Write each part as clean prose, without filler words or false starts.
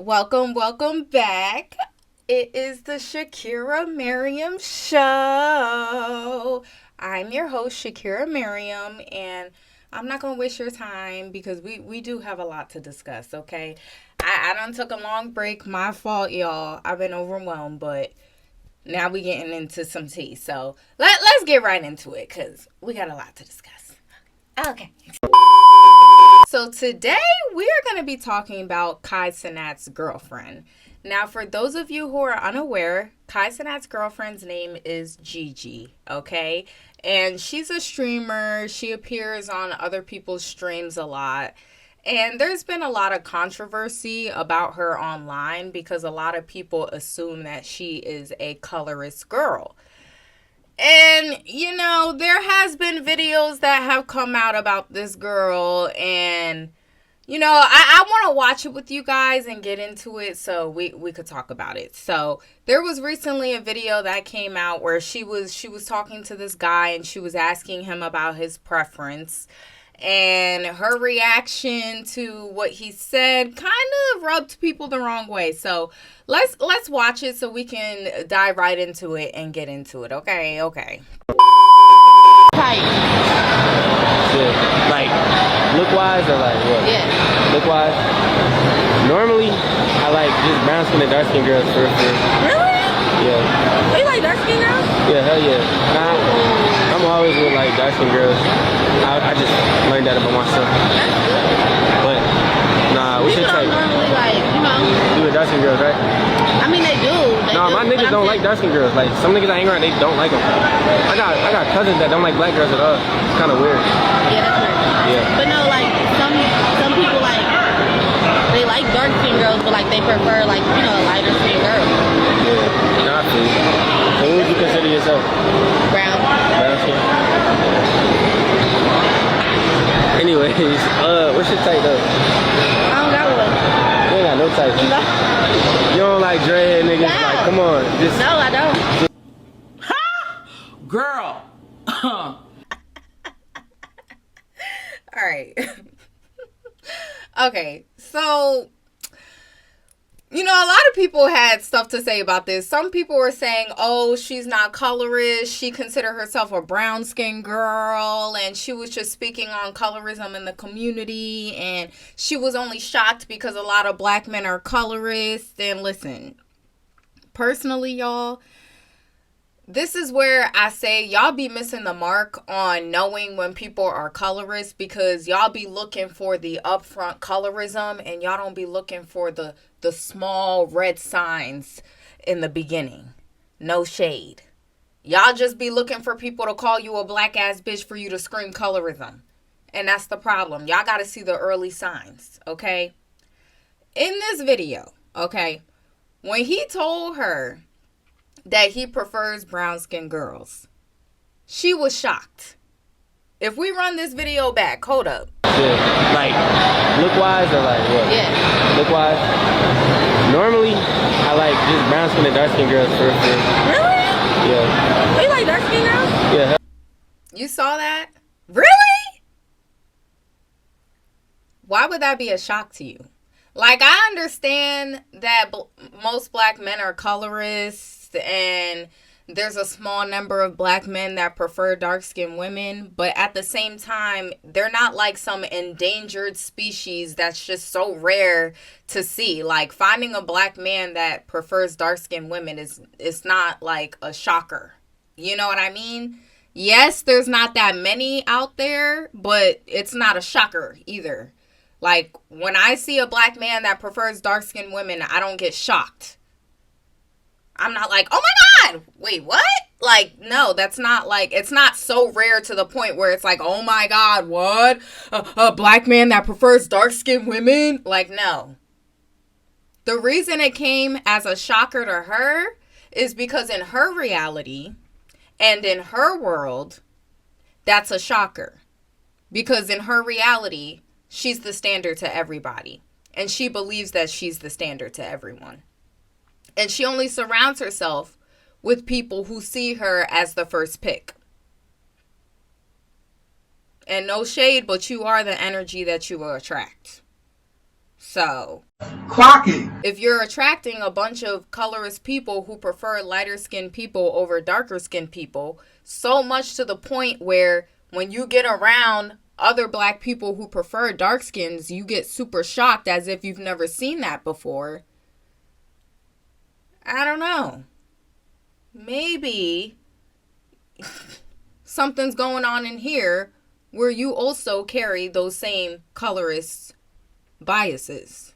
Welcome back. It is the Shakira Miriam Show. I'm your host, Shakira Miriam, and I'm not going to waste your time because we do have a lot to discuss, okay? I done took a long break. My fault, y'all. I've been overwhelmed, but now we getting into some tea. So let's get right into it because we got a lot to discuss. Okay. So today we are going to be talking about Cenat's girlfriend. Now, for those of you who are unaware, Cenat's girlfriend's name is Gigi, okay? And she's a streamer. She appears on other people's streams a lot. And there's been a lot of controversy about her online because a lot of people assume that she is a colorist girl. And, you know, there has been videos that have come out about this girl, and, you know, I want to watch it with you guys and get into it so we could talk about it. So there was recently a video that came out where she was talking to this guy and she was asking him about his preference. And her reaction to what he said kind of rubbed people the wrong way. So let's watch it so we can dive right into it and get into it. Okay. Type. Yeah. Like, look-wise or like what? Yeah. Look-wise? Normally, I like just brown-skinned and dark-skinned girls for. Really? Yeah. You like dark skin girls? Yeah, hell yeah. Nah, I'm always with like dark-skinned girls. I just learned that about myself. But, nah, what's your People type? don't normally like, you know. You with dark-skinned girls, right? I mean, they do. No, my niggas don't like dark-skinned girls. Like, some niggas I hang around, they don't like them. I got cousins that don't like black girls at all. It's kind of weird. Yeah, that's weird. Yeah. But no, like, some people like, they like dark skin girls, but like they prefer like, you know, a lighter skin girl. Yeah, nah, I feel you. So who would you consider yourself? Brown. Brown skin? Anyways, what's your type though? I don't got one. You ain't got no type. No. You don't like dreadhead niggas? No. Like, come on. Just... No, I don't. Girl. All right. Okay. So, you know, a lot of people had stuff to say about this. Some people were saying, oh, she's not colorist. She considered herself a brown skinned girl. And she was just speaking on colorism in the community. And she was only shocked because a lot of black men are colorists. And listen, personally, y'all, this is where I say y'all be missing the mark on knowing when people are colorists because y'all be looking for the upfront colorism and y'all don't be looking for the small red signs in the beginning. No shade. Y'all just be looking for people to call you a black ass bitch for you to scream colorism. And that's the problem. Y'all got to see the early signs, okay? In this video, okay, when he told her that he prefers brown-skinned girls, she was shocked. If we run this video back, hold up. Yeah. Like, look-wise or like what? Yeah. Look-wise? Normally, I like just brown-skinned and dark-skinned girls for. Really? Yeah. You like dark skin girls? Yeah. You saw that? Really? Why would that be a shock to you? Like, I understand that most black men are colorists and there's a small number of black men that prefer dark-skinned women, but at the same time, they're not like some endangered species that's just so rare to see. Like, finding a black man that prefers dark-skinned women it's not like a shocker. You know what I mean? Yes, there's not that many out there, but it's not a shocker either. Like, when I see a black man that prefers dark-skinned women, I don't get shocked. I'm not like, oh my God, wait, what? Like, no, that's not like, it's not so rare to the point where it's like, oh my God, what? A black man that prefers dark-skinned women? Like, no. The reason it came as a shocker to her is because in her reality and in her world, that's a shocker. Because in her reality, she's the standard to everybody. And she believes that she's the standard to everyone. And she only surrounds herself with people who see her as the first pick. And no shade, but you are the energy that you will attract. So, clock it. if you're attracting a bunch of colorist people who prefer lighter skinned people over darker skinned people, so much to the point where when you get around other black people who prefer dark skins, you get super shocked as if you've never seen that before. I don't know. Maybe something's going on in here where you also carry those same colorist biases.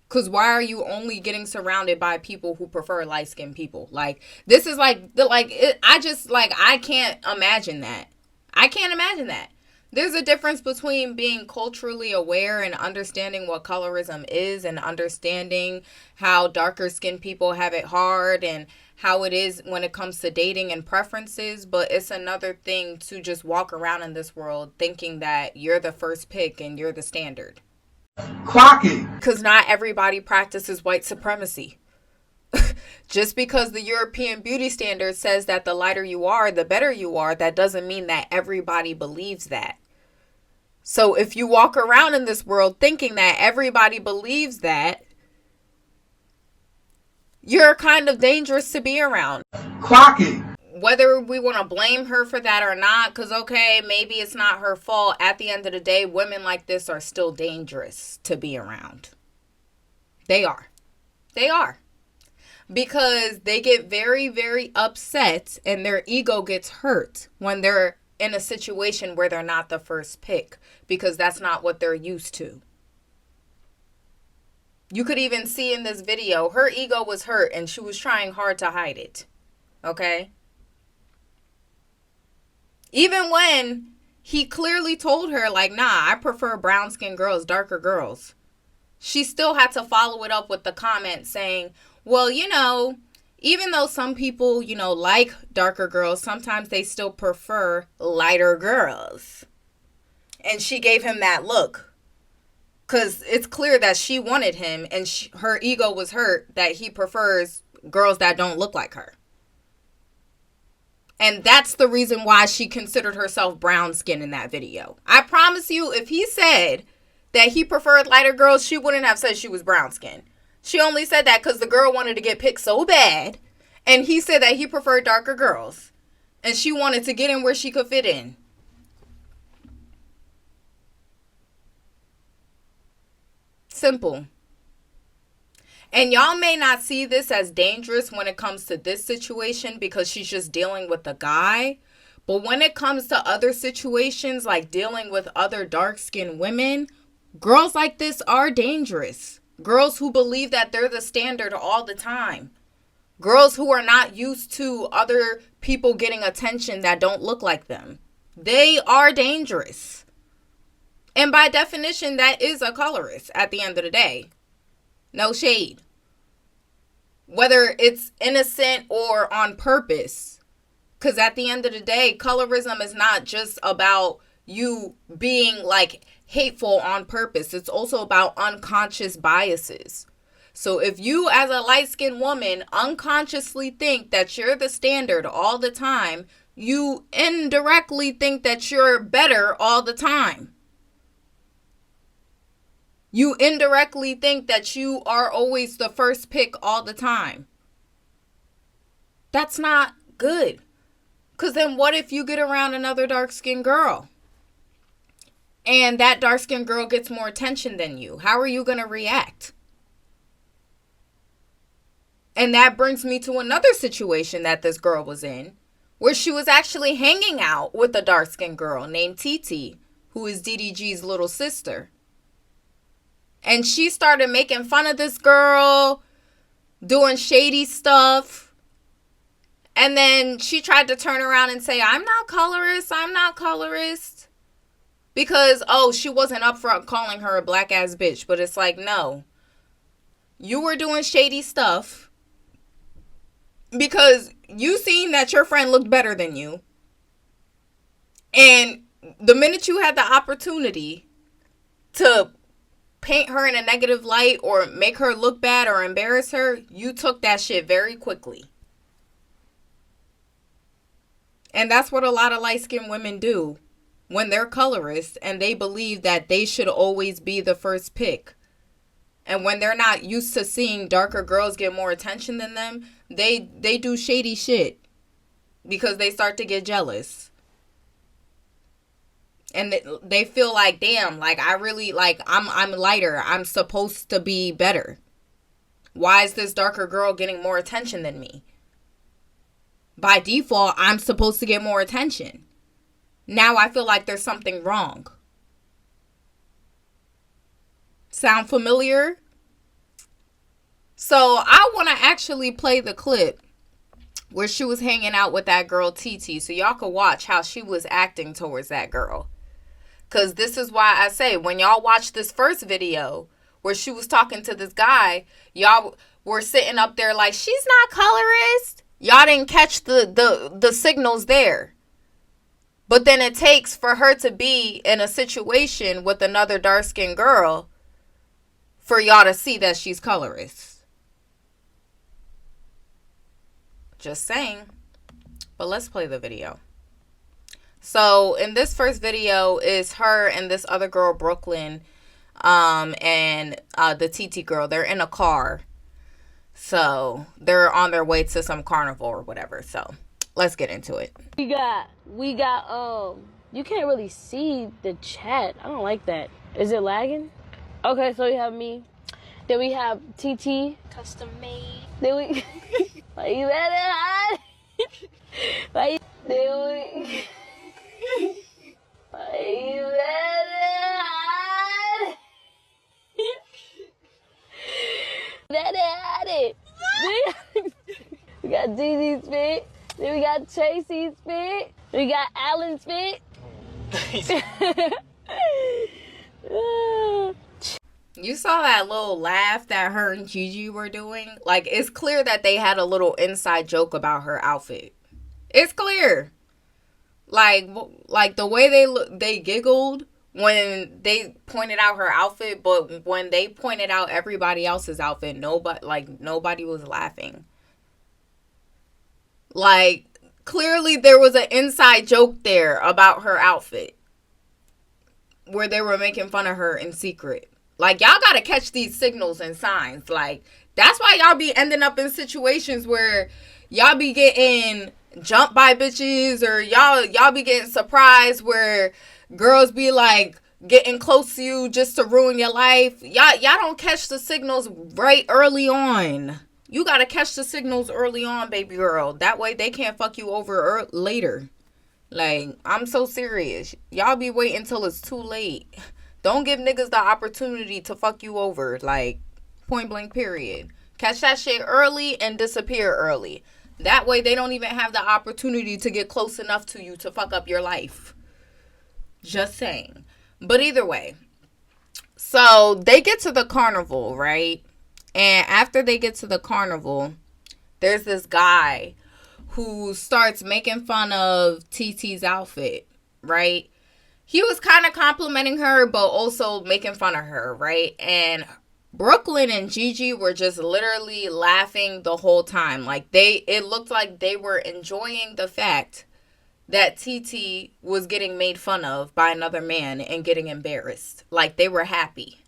Because why are you only getting surrounded by people who prefer light-skinned people? Like, this is like, I can't imagine that. I can't imagine that. There's a difference between being culturally aware and understanding what colorism is and understanding how darker skinned people have it hard and how it is when it comes to dating and preferences. But it's another thing to just walk around in this world thinking that you're the first pick and you're the standard. Clock it. Because not everybody practices white supremacy. Just because the European beauty standard says that the lighter you are, the better you are, that doesn't mean that everybody believes that. So if you walk around in this world thinking that everybody believes that, you're kind of dangerous to be around. Clock it. Whether we want to blame her for that or not, because, okay, maybe it's not her fault. At the end of the day, women like this are still dangerous to be around. They are. They are. Because they get very, very upset and their ego gets hurt when they're in a situation where they're not the first pick, because that's not what they're used to. You could even see in this video, her ego was hurt and she was trying hard to hide it. Okay? Even when he clearly told her, like, nah, I prefer brown-skinned girls, darker girls. She still had to follow it up with the comment saying, well, you know, even though some people, you know, like darker girls, sometimes they still prefer lighter girls. And she gave him that look. Because it's clear that she wanted him and her ego was hurt that he prefers girls that don't look like her. And that's the reason why she considered herself brown skin in that video. I promise you, if he said that he preferred lighter girls, she wouldn't have said she was brown skin. She only said that because the girl wanted to get picked so bad. And he said that he preferred darker girls. And she wanted to get in where she could fit in. Simple. And y'all may not see this as dangerous when it comes to this situation because she's just dealing with a guy. But when it comes to other situations like dealing with other dark-skinned women, girls like this are dangerous. Girls who believe that they're the standard all the time. Girls who are not used to other people getting attention that don't look like them. They are dangerous. And by definition, that is a colorist at the end of the day. No shade. Whether it's innocent or on purpose. Because at the end of the day, colorism is not just about you being like hateful on purpose. It's also about unconscious biases. So if you as a light-skinned woman unconsciously think that you're the standard all the time, you indirectly think that you're better all the time. You indirectly think that you are always the first pick all the time. That's not good. Because then what if you get around another dark-skinned girl? And that dark-skinned girl gets more attention than you. How are you going to react? And that brings me to another situation that this girl was in, where she was actually hanging out with a dark-skinned girl named Titi, who is DDG's little sister. And she started making fun of this girl, doing shady stuff. And then she tried to turn around and say, I'm not colorist, I'm not colorist. Because, she wasn't up for calling her a black ass bitch. But it's like, no. You were doing shady stuff because you seen that your friend looked better than you. And the minute you had the opportunity to paint her in a negative light or make her look bad or embarrass her, you took that shit very quickly. And that's what a lot of light-skinned women do when they're colorists and they believe that they should always be the first pick. And when they're not used to seeing darker girls get more attention than them, they do shady shit because they start to get jealous. And they feel like, damn, like I really, like I'm lighter. I'm supposed to be better. Why is this darker girl getting more attention than me? By default, I'm supposed to get more attention. Now I feel like there's something wrong. Sound familiar? So I want to actually play the clip where she was hanging out with that girl TT, so y'all could watch how she was acting towards that girl. Because this is why I say, when y'all watch this first video where she was talking to this guy, y'all were sitting up there like, she's not colorist. Y'all didn't catch the signals there. But then it takes for her to be in a situation with another dark-skinned girl for y'all to see that she's colorist. Just saying. But let's play the video. So in this first video is her and this other girl, Brooklyn, and the TT girl. They're in a car. So they're on their way to some carnival or whatever. So let's get into it. We got, you can't really see the chat. I don't like that. Is it lagging? Okay, so we have me. Then we have TT. Custom made. Then we, why you let it hide? Why you, then we, why you let it hide? Let it hide it. We got Gigi's spit. Then we got Tracy's spit. We got Alan's spit. You saw that little laugh that her and Gigi were doing? Like, it's clear that they had a little inside joke about her outfit. It's clear. Like the way they giggled when they pointed out her outfit, but when they pointed out everybody else's outfit, nobody was laughing. Like, clearly there was an inside joke there about her outfit where they were making fun of her in secret. Like, y'all gotta catch these signals and signs. Like, that's why y'all be ending up in situations where y'all be getting jumped by bitches, or y'all be getting surprised where girls be like getting close to you just to ruin your life. Y'all don't catch the signals right early on. You gotta catch the signals early on, baby girl. That way they can't fuck you over later. Like, I'm so serious. Y'all be waiting until it's too late. Don't give niggas the opportunity to fuck you over. Like, point blank period. Catch that shit early and disappear early. That way they don't even have the opportunity to get close enough to you to fuck up your life. Just saying. But either way. So they get to the carnival, right? And after they get to the carnival, there's this guy who starts making fun of TT's outfit, right? He was kind of complimenting her, but also making fun of her, right? And Brooklyn and Gigi were just literally laughing the whole time. Like, it looked like they were enjoying the fact that TT was getting made fun of by another man and getting embarrassed. Like, they were happy.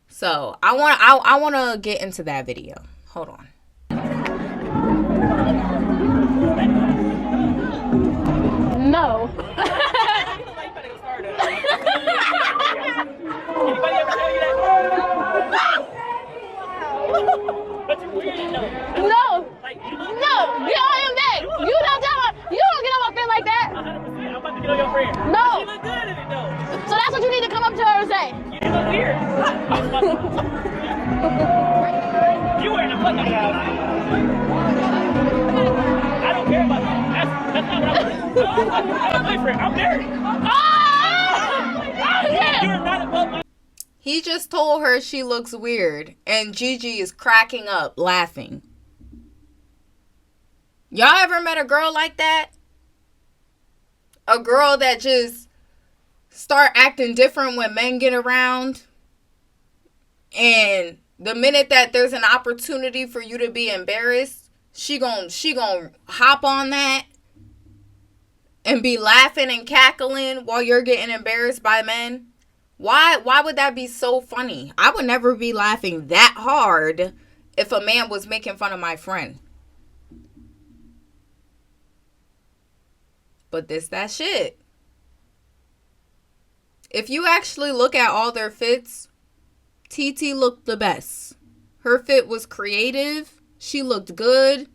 So I want to get into that video. Hold on. No. Anybody ever tell you that? But you're weird, No. Like, No. Get on him back. You don't get on my friend like that. 100%. I'm about to get on your friend. No. You look good in it, though. So that's what you need to come up to her and say. You look weird. You wearing a fucking outfit. I don't care about that. That's not what I'm doing. I'm not my boyfriend. I'm married. You're not above my... He just told her she looks weird, and Gigi is cracking up, laughing. Y'all ever met a girl like that? A girl that just start acting different when men get around, and the minute that there's an opportunity for you to be embarrassed, she gon' hop on that and be laughing and cackling while you're getting embarrassed by men? Why would that be so funny? I would never be laughing that hard if a man was making fun of my friend. But that shit. If you actually look at all their fits, TT looked the best. Her fit was creative. She looked good.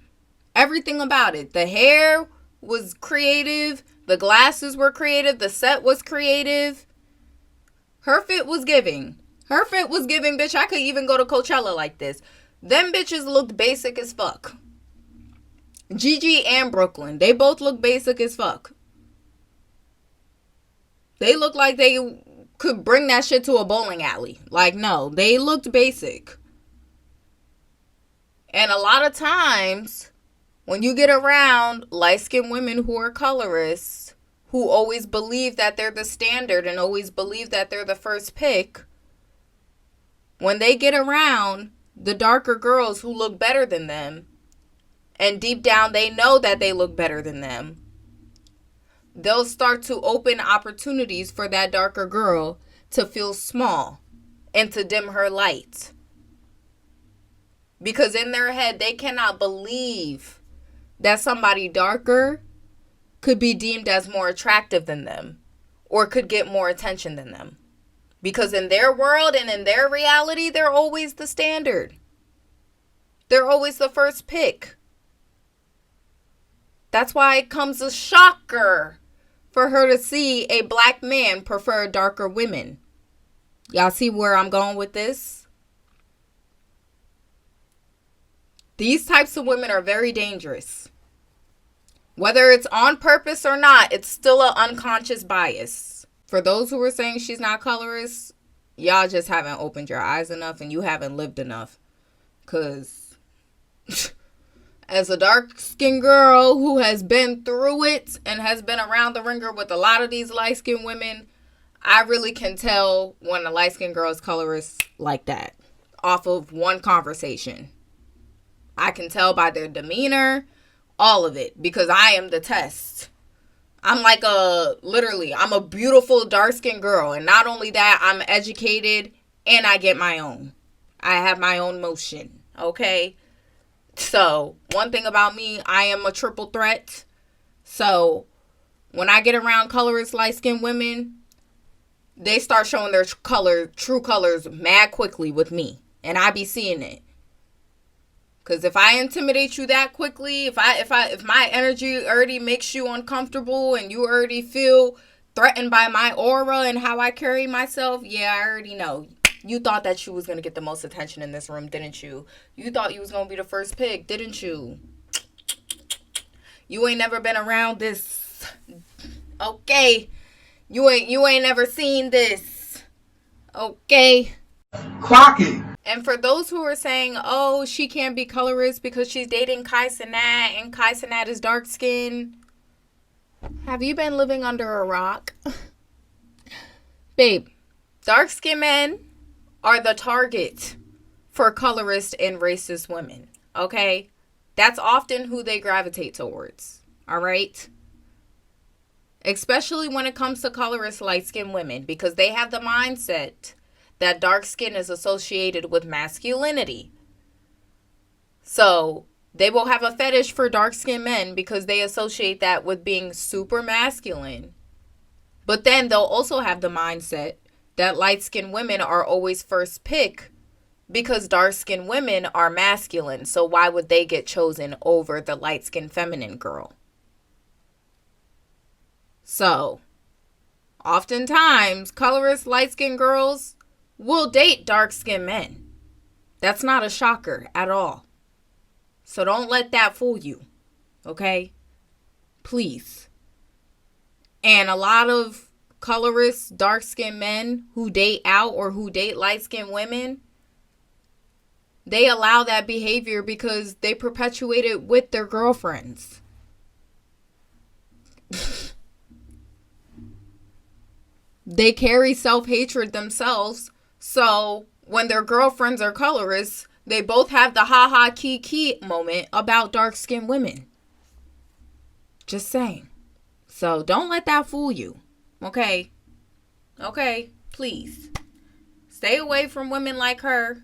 Everything about it. The hair was creative. The glasses were creative. The set was creative. Her fit was giving. Her fit was giving, bitch. I could even go to Coachella like this. Them bitches looked basic as fuck. Gigi and Brooklyn. They both look basic as fuck. They look like they could bring that shit to a bowling alley. Like, no. They looked basic. And a lot of times, when you get around light-skinned women who are colorists, who always believe that they're the standard and always believe that they're the first pick, when they get around the darker girls who look better than them, and deep down they know that they look better than them, they'll start to open opportunities for that darker girl to feel small and to dim her light. Because in their head, they cannot believe that somebody darker could be deemed as more attractive than them or could get more attention than them. Because in their world and in their reality, they're always the standard. They're always the first pick. That's why it comes a shocker for her to see a black man prefer darker women. Y'all see where I'm going with this? These types of women are very dangerous. Whether it's on purpose or not, it's still an unconscious bias. For those who are saying she's not colorist, y'all just haven't opened your eyes enough and you haven't lived enough. Because as a dark-skinned girl who has been through it and has been around the ringer with a lot of these light-skinned women, I really can tell when a light-skinned girl is colorist like that off of one conversation. I can tell by their demeanor, all of it, because I am the test. I'm I'm a beautiful dark-skinned girl. And not only that, I'm educated and I get my own. I have my own motion, okay? So, one thing about me, I am a triple threat. So, when I get around colorist light-skinned women, they start showing their true colors mad quickly with me. And I be seeing it. Because if I intimidate you that quickly, if my energy already makes you uncomfortable and you already feel threatened by my aura and how I carry myself, yeah, I already know. You thought that you was going to get the most attention in this room, didn't you? You thought you was going to be the first pick, didn't you? You ain't never been around this. Okay. You ain't never seen this. Okay. Clock it. And for those who are saying, oh, she can't be colorist because she's dating Cenat and Cenat is dark skinned. Have you been living under a rock? Babe, dark skinned men are the target for colorist and racist women. Okay? That's often who they gravitate towards. All right? Especially when it comes to colorist light skinned women, because they have the mindset that dark skin is associated with masculinity. So they will have a fetish for dark-skinned men because they associate that with being super masculine. But then they'll also have the mindset that light-skinned women are always first pick because dark-skinned women are masculine. So why would they get chosen over the light-skinned feminine girl? So oftentimes, colorist light-skinned girls will date dark-skinned men. That's not a shocker at all. So don't let that fool you. Okay? Please. And a lot of colorist dark-skinned men who date out or who date light-skinned women, they allow that behavior because they perpetuate it with their girlfriends. They carry self-hatred themselves. So when their girlfriends are colorists, they both have the ha-ha kiki moment about dark-skinned women. Just saying. So don't let that fool you. Okay? Okay? Please. Stay away from women like her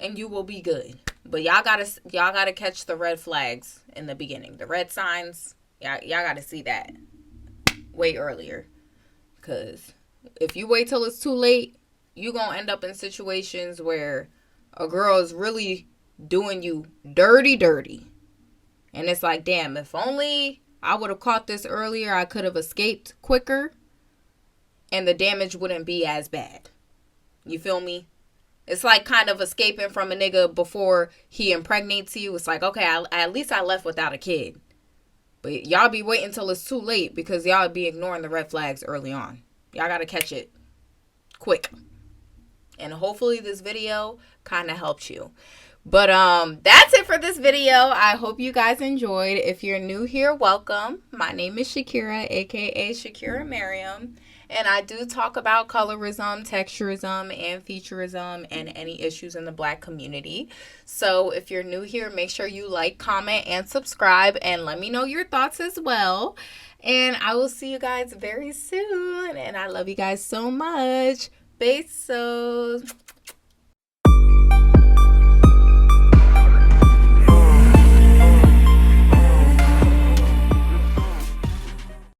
and you will be good. But y'all gotta catch the red flags in the beginning. The red signs, y'all gotta see that way earlier. Because if you wait till it's too late, you gonna end up in situations where a girl is really doing you dirty. And it's like, damn, if only I would have caught this earlier, I could have escaped quicker and the damage wouldn't be as bad. You feel me? It's like kind of escaping from a nigga before he impregnates you. It's like, okay, at least I left without a kid. But y'all be waiting till it's too late because y'all be ignoring the red flags early on. Y'all got to catch it quick. And hopefully this video kind of helped you. But that's it for this video. I hope you guys enjoyed. If you're new here, welcome. My name is Shakira, aka Shakira Miriam. And I do talk about colorism, texturism, and featureism, and any issues in the black community. So if you're new here, make sure you like, comment, and subscribe, and let me know your thoughts as well. And I will see you guys very soon. And I love you guys so much. Besos.